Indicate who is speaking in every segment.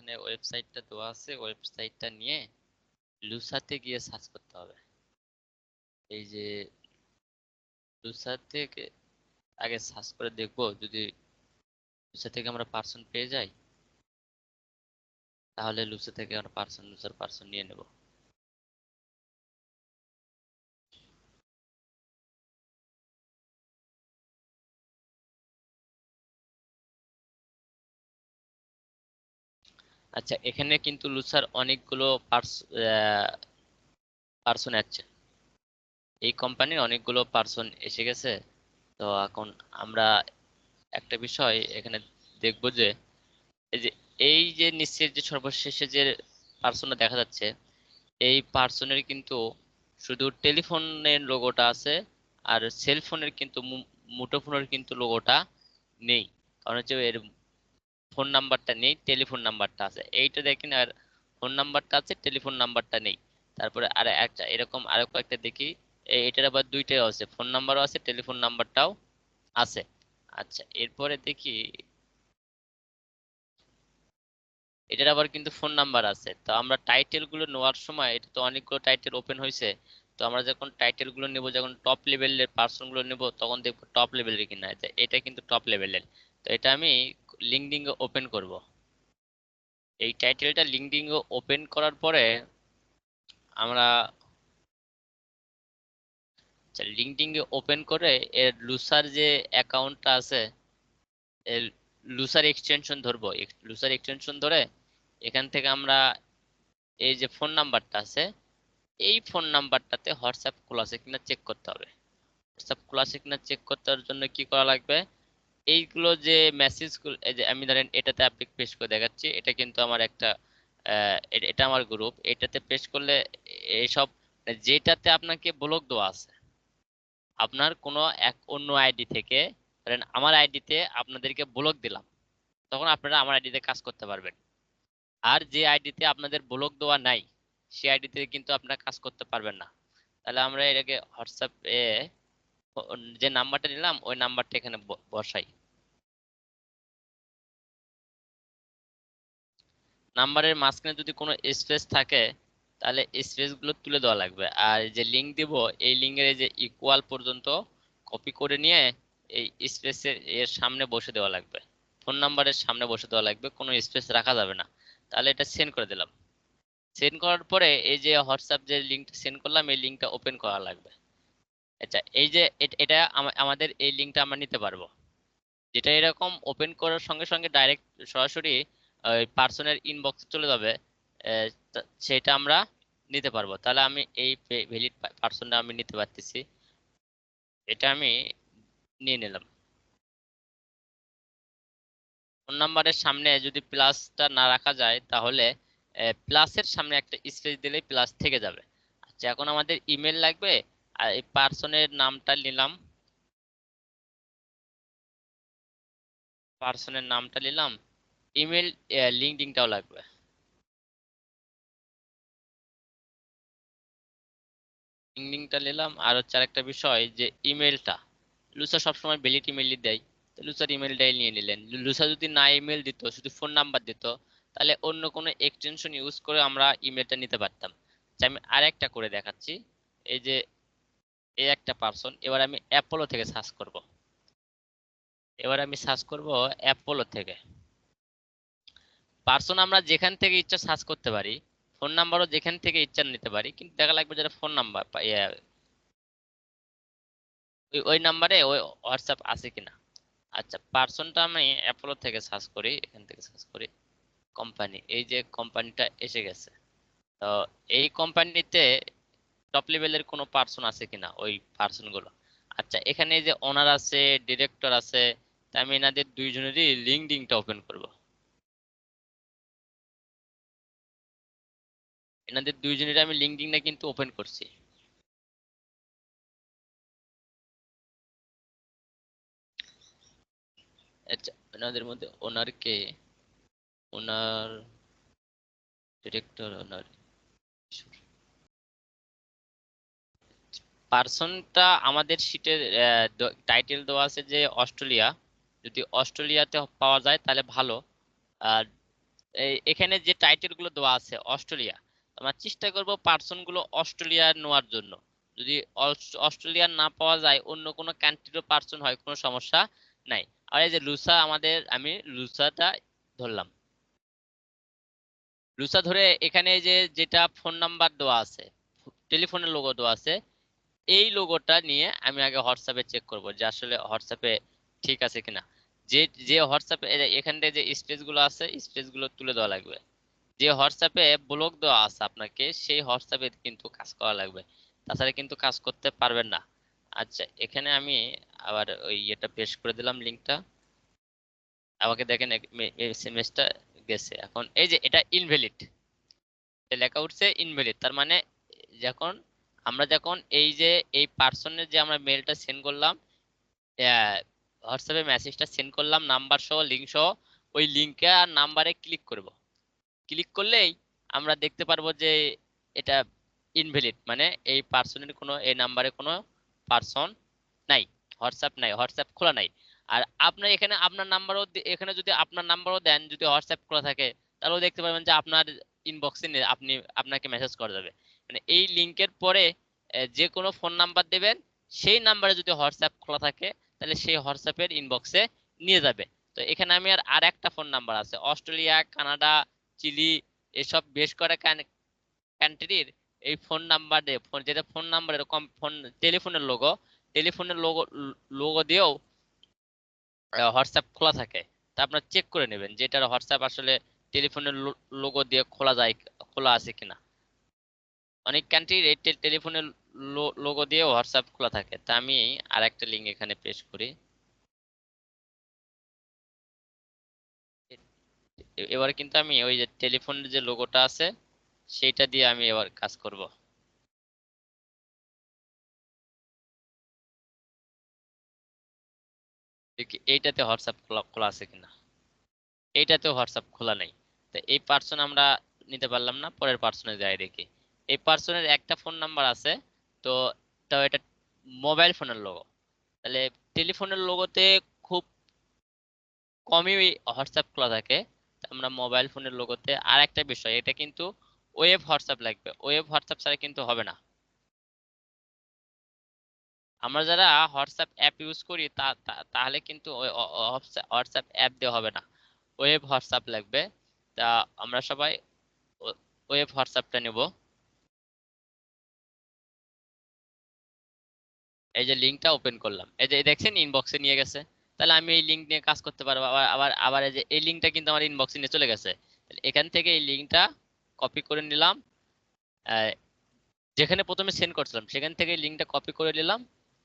Speaker 1: এখানে ওয়েবসাইটটা দেওয়া আছে, ওয়েবসাইটটা নিয়ে লুসাতে গিয়ে সার্চ করতে হবে। এই যে লুসাতে আগে সার্চ করে দেখবো, যদি লুসা থেকে আমরা পার্সন পেয়ে যাই তাহলে লুসা থেকে আমরা লুসার পার্সন নিয়ে নেব। আচ্ছা, এখানে কিন্তু লুসার অনেকগুলো পার্সন আছে, এই কোম্পানির অনেকগুলো পার্সন এসে গেছে। তো এখন আমরা একটা বিষয় এখানে দেখব যে এই যে নিচের যে সর্বশেষে যে পার্সনটা দেখা যাচ্ছে, এই পার্সনের কিন্তু শুধু টেলিফোনের লোগোটা আছে, আর সেলফোনের কিন্তু মুঠোফোনের কিন্তু লোগোটা নেই। কারণ হচ্ছে এর ফোন নাম্বারটা নেই, টেলিফোন নাম্বারটা আছে, এইটা দেখেন। আর ফোন নাম্বারটা আছে, টেলিফোন নাম্বারটা নেই। তারপরে আর একটা এরকম আরো কয়েকটা দেখি, এটার আবার দুইটাই আছে, ফোন নাম্বারও আছে, টেলিফোন নাম্বারটাও আছে। আচ্ছা, এরপরে দেখি এটার আবার কিন্তু ফোন নাম্বার আছে। তো আমরা টাইটেল গুলো নেওয়ার সময়, এটা তো অনেকগুলো টাইটেল ওপেন হয়েছে, তো আমরা যখন টাইটেল গুলো নেবো, যখন টপ লেভেলের পার্সন গুলো নেবো, তখন দেখবো টপ লেভেলের কিনা। এটা কিন্তু টপ লেভেলের। তো এটা আমি লিঙ্কডিন ওপেন করব। এই টাইটেলটা লিঙ্কডিন ওপেন করার পরে আমরা লিঙ্কডিন ওপেন করে এর লুসার যে অ্যাকাউন্টটা আছে, এর লুসার এক্সটেনশন ধরবো। লুসার এক্সটেনশন ধরে এখান থেকে আমরা এই যে ফোন নাম্বারটা আছে, এই ফোন নাম্বারটাতে হোয়াটসঅ্যাপ খোলা আছে কিনা চেক করতে হবে। হোয়াটসঅ্যাপ খোলা আছে কিনা চেক করার জন্য কি করা লাগবে, এইগুলো যে মেসেজগুলো, এই যে আমি ধরেন এটাতে আপনি পেস্ট করে দেখাচ্ছি, এটা কিন্তু আমার একটা এটা আমার গ্রুপ, এটাতে পেস্ট করলে এইসব যেটাতে আপনাকে ব্লক দেওয়া আছে, আপনার কোনো এক অন্য আইডি থেকে, ধরেন আমার আইডিতে আপনাদেরকে ব্লক দিলাম, তখন আপনারা আমার আইডিতে কাজ করতে পারবেন। আর যে আইডিতে আপনাদের ব্লক দেওয়া নাই, সেই আইডিতে কিন্তু আপনারা কাজ করতে পারবেন না। তাহলে আমরা এটাকে হোয়াটসঅ্যাপ এ যে নাম্বারটা নিলাম ওই নাম্বারটা এখানে বসাই। নাম্বারের মাঝখানে যদি কোনো স্পেস থাকে তাহলে স্পেস গুলো তুলে দেওয়া লাগবে। আর যে লিংক দিব, এই লিঙ্কের এই যে ইকুয়াল পর্যন্ত কপি করে নিয়ে এই স্পেসের এর সামনে বসে দেওয়া লাগবে, ফোন নাম্বারের সামনে বসে দেওয়া লাগবে, কোনো স্পেস রাখা যাবে না। তাহলে এটা সেন্ড করে দিলাম। সেন্ড করার পরে এই যে হোয়াটসঅ্যাপ যে লিঙ্কটা সেন্ড করলাম, এই লিঙ্কটা ওপেন করা লাগবে। আচ্ছা, এই যে এটা আমাদের এই লিঙ্কটা আমরা নিতে পারবো, যেটা এরকম ওপেন করার সঙ্গে সঙ্গে ডাইরেক্ট সরাসরি ওই পার্সনের ইনবক্সে চলে যাবে। সেটা আমরা নিতে পারবো। তাহলে আমি এই ভ্যালিড পার্সনটা আমি নিতে পারতেছি, এটা আমি নিয়ে নিলাম। ফোন নাম্বারের সামনে যদি প্লাসটা না রাখা যায় তাহলে প্লাসের সামনে একটা স্পেস দিলেই প্লাস থেকে যাবে। আচ্ছা, এখন আমাদের ইমেল লাগবে, আর এই পার্সনের নামটা নিলাম, পার্সনের নামটা নিলাম, ইমেল লিঙ্কডিনটাও লাগবে। লিঙ্কডিনটা নিলাম, আর হচ্ছে আরেকটা বিষয় যে ইমেলটা, লুসা সবসময় ভ্যালিড ইমেল দেয়, তো লুসার ইমেলটাই নিয়ে নিলেন। লুসা যদি না ইমেল দিত, শুধু ফোন নাম্বার দিত, তাহলে অন্য কোনো এক্সটেনশন ইউজ করে আমরা ইমেলটা নিতে পারতাম। আচ্ছা, আমি আরেকটা করে দেখাচ্ছি। এই যে এই একটা পার্সন, এবার আমি অ্যাপোলো থেকে সার্চ করব। এবার আমি সার্চ করব অ্যাপোলো থেকে। পার্সন আমরা যেখান থেকে ইচ্ছা সার্চ করতে পারি, ফোন নাম্বারও যেখান থেকে ইচ্ছা নিতে পারি, কিন্তু দেখা লাগবে যেটা ফোন নাম্বার ওই নাম্বারে ওই হোয়াটসঅ্যাপ আছে কিনা। আচ্ছা, পার্সনটা আমি অ্যাপোলো থেকে সার্চ করি, এখান থেকে সার্চ করি কোম্পানি, এই যে কোম্পানিটা এসে গেছে। তো এই কোম্পানিতে টপ লেভেলের কোনো পার্সন আছে কিনা, ওই পার্সন গুলো। আচ্ছা, এখানে এই যে ওনার আছে, ডিরেক্টর আছে, তা আমি এনাদের দুইজনেরই লিঙ্কডিনটা ওপেন করব। এনাদের দুইজনের আমি লিঙ্কডিনটা কিন্তু ওপেন করছি। আচ্ছা, ওনাদের মধ্যে ওনার কে, ওনার ডিরেক্টর, ওনার পার্সনটা আমাদের শিটের টাইটেল দেওয়া আছে যে অস্ট্রেলিয়া। যদি অস্ট্রেলিয়াতে পাওয়া যায় তাহলে ভালো। আর এখানে যে টাইটেল গুলো দেওয়া আছে অস্ট্রেলিয়া, আমরা চেষ্টা করব পার্সন গুলো অস্ট্রেলিয়া নেওয়ার জন্য। যদি অস্ট্রেলিয়া না পাওয়া যায়, অন্য কোনো কান্ট্রিরও পার্সন হয়, কোনো সমস্যা নাই। আর এই যে লুসা, আমি লুসাটা ধরলাম। লুসা ধরে এখানে যে যেটা ফোন নাম্বার দেওয়া আছে, টেলিফোনের লোগো দেওয়া আছে, এই লোগোটা নিয়ে আমি আগে হোয়াটসঅ্যাপে চেক করব যে আসলে হোয়াটসঅ্যাপে ঠিক আছে কিনা। যে যে হোয়াটসঅ্যাপে এখান থেকে যে স্পেস গুলো আছে, স্পেস গুলো তুলে দেওয়া লাগবে। যে হোয়াটসঅ্যাপে ব্লক দেওয়া আছে আপনাকে, সেই হোয়াটসঅ্যাপে কিন্তু কাজ করা লাগবে, তাছাড়া কিন্তু কাজ করতে পারবেন না। আচ্ছা, এখানে আমি আবার ওই এটা পেস্ট করে দিলাম লিংকটা। আমাকে দেখেন এসএমএসটা গেছে। এখন এই যে এটা ইনভ্যালিড লেখা উঠছে, ইনভ্যালিড, তার মানে যখন যখন এই যে এই পার্সনের যে আমরা মেলটা সেন্ড করলাম, হোয়াটসঅ্যাপে মেসেজটা সেন্ড করলাম নাম্বার সহ, লিংক সহ, ওই লিংকে আর নাম্বারে ক্লিক করব। ক্লিক করলেই আমরা দেখতে পারবো যে এটা ইনভ্যালিড, মানে এই পার্সনের কোনো, এই নাম্বারে কোনো পার্সন নাই, হোয়াটসঅ্যাপ নাই, হোয়াটসঅ্যাপ খোলা নাই। আর আপনার এখানে আপনার নাম্বারও, এখানে যদি আপনার নাম্বারও দেন, যদি হোয়াটসঅ্যাপ খোলা থাকে, তাহলেও দেখতে পারবেন যে আপনার ইনবক্সে আপনাকে মেসেজ করা যাবে। মানে এই লিংকের পরে যে কোনো ফোন নাম্বার দেবেন, সেই নাম্বারে যদি হোয়াটসঅ্যাপ খোলা থাকে, তাহলে সেই হোয়াটসঅ্যাপের ইনবক্সে নিয়ে যাবে। তো এখানে আমি আর একটা ফোন নাম্বার আছে, অস্ট্রেলিয়া, কানাডা, চিলি, এসব বেশ করা কান্ট্রির এই ফোন নাম্বার দিয়ে, যেটা ফোন নাম্বার এরকম ফোন, টেলিফোনের লোগো, টেলিফোনের লোগো লোগো দিয়েও হোয়াটসঅ্যাপ খোলা থাকে। তা আপনারা চেক করে নেবেন যে এটার হোয়াটসঅ্যাপ আসলে টেলিফোনের লোগো দিয়ে খোলা যায়, খোলা আছে কিনা। অনেক কান্ট্রির এই টেলিফোনের লোগো দিয়ে হোয়াটসঅ্যাপ খোলা থাকে। তা আমি আর একটা লিঙ্ক এখানে পেস্ট করি। এবারে কিন্তু আমি ওই যে টেলিফোনের যে লোগোটা আছে, সেইটা দিয়ে আমি এবার কাজ করব। দেখি এইটাতে হোয়াটসঅ্যাপ খোলা খোলা আছে কিনা। এইটাতেও হোয়াটসঅ্যাপ খোলা নাই। তো এই পার্সন আমরা নিতে পারলাম না, পরের পার্সনে যাই দেখি। এই পার্সনের একটা ফোন নাম্বার আছে, তো তাও এটা মোবাইল ফোনের লোগো। তাহলে টেলিফোনের লোগোতে খুব কমই হোয়াটসঅ্যাপ খোলা থাকে। তা আমরা মোবাইল ফোনের লোগোতে, আর একটা বিষয়, এটা কিন্তু ওয়েব হোয়াটসঅ্যাপ লাগবে, ওয়েব হোয়াটসঅ্যাপ ছাড়া কিন্তু হবে না। আমরা যারা হোয়াটসঅ্যাপ অ্যাপ ইউজ করি তাহলে কিন্তু হোয়াটসঅ্যাপ অ্যাপ দেওয়া হবে না, ওয়েব হোয়াটসঅ্যাপ লাগবে। তা আমরা সবাই ওয়েব হোয়াটসঅ্যাপটা নেব। এই যে লিঙ্কটা ওপেন করলাম, এই যে দেখছেন ইনবক্সে নিয়ে গেছে। তাহলে আমি এই লিঙ্ক নিয়ে কাজ করতে পারবো। আবার আবার আবার এই যে এই লিঙ্কটা কিন্তু আমার ইনবক্সে নিয়ে চলে গেছে। তাহলে এখান থেকে এই লিঙ্কটা কপি করে নিলাম, আহ, যেখানে প্রথমে সেন্ড করছিলাম সেখান থেকে এই লিঙ্কটা কপি করে নিলাম,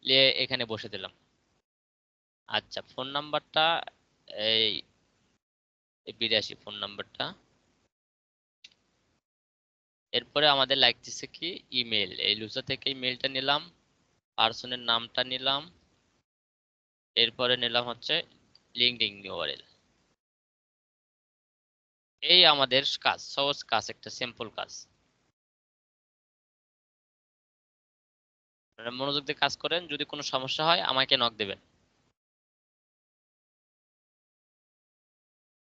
Speaker 1: নিয়ে এখানে বসে দিলাম। আচ্ছা, ফোন নাম্বারটা এই 82 ফোন নাম্বারটা। এরপরে আমাদের লাগতেছে কি, ইমেল। এই লুজা থেকে ইমেলটা নিলাম, পার্সনের নামটা নিলাম, এরপরে নিলাম হচ্ছে লিঙ্কডইন ইউআরএল। এই আমাদের কাজ, সহজ কাজ, একটা সিম্পল কাজ। আপনারা মনোযোগ দিয়ে কাজ করেন, যদি কোনো সমস্যা হয় আমাকে নক দেবেন।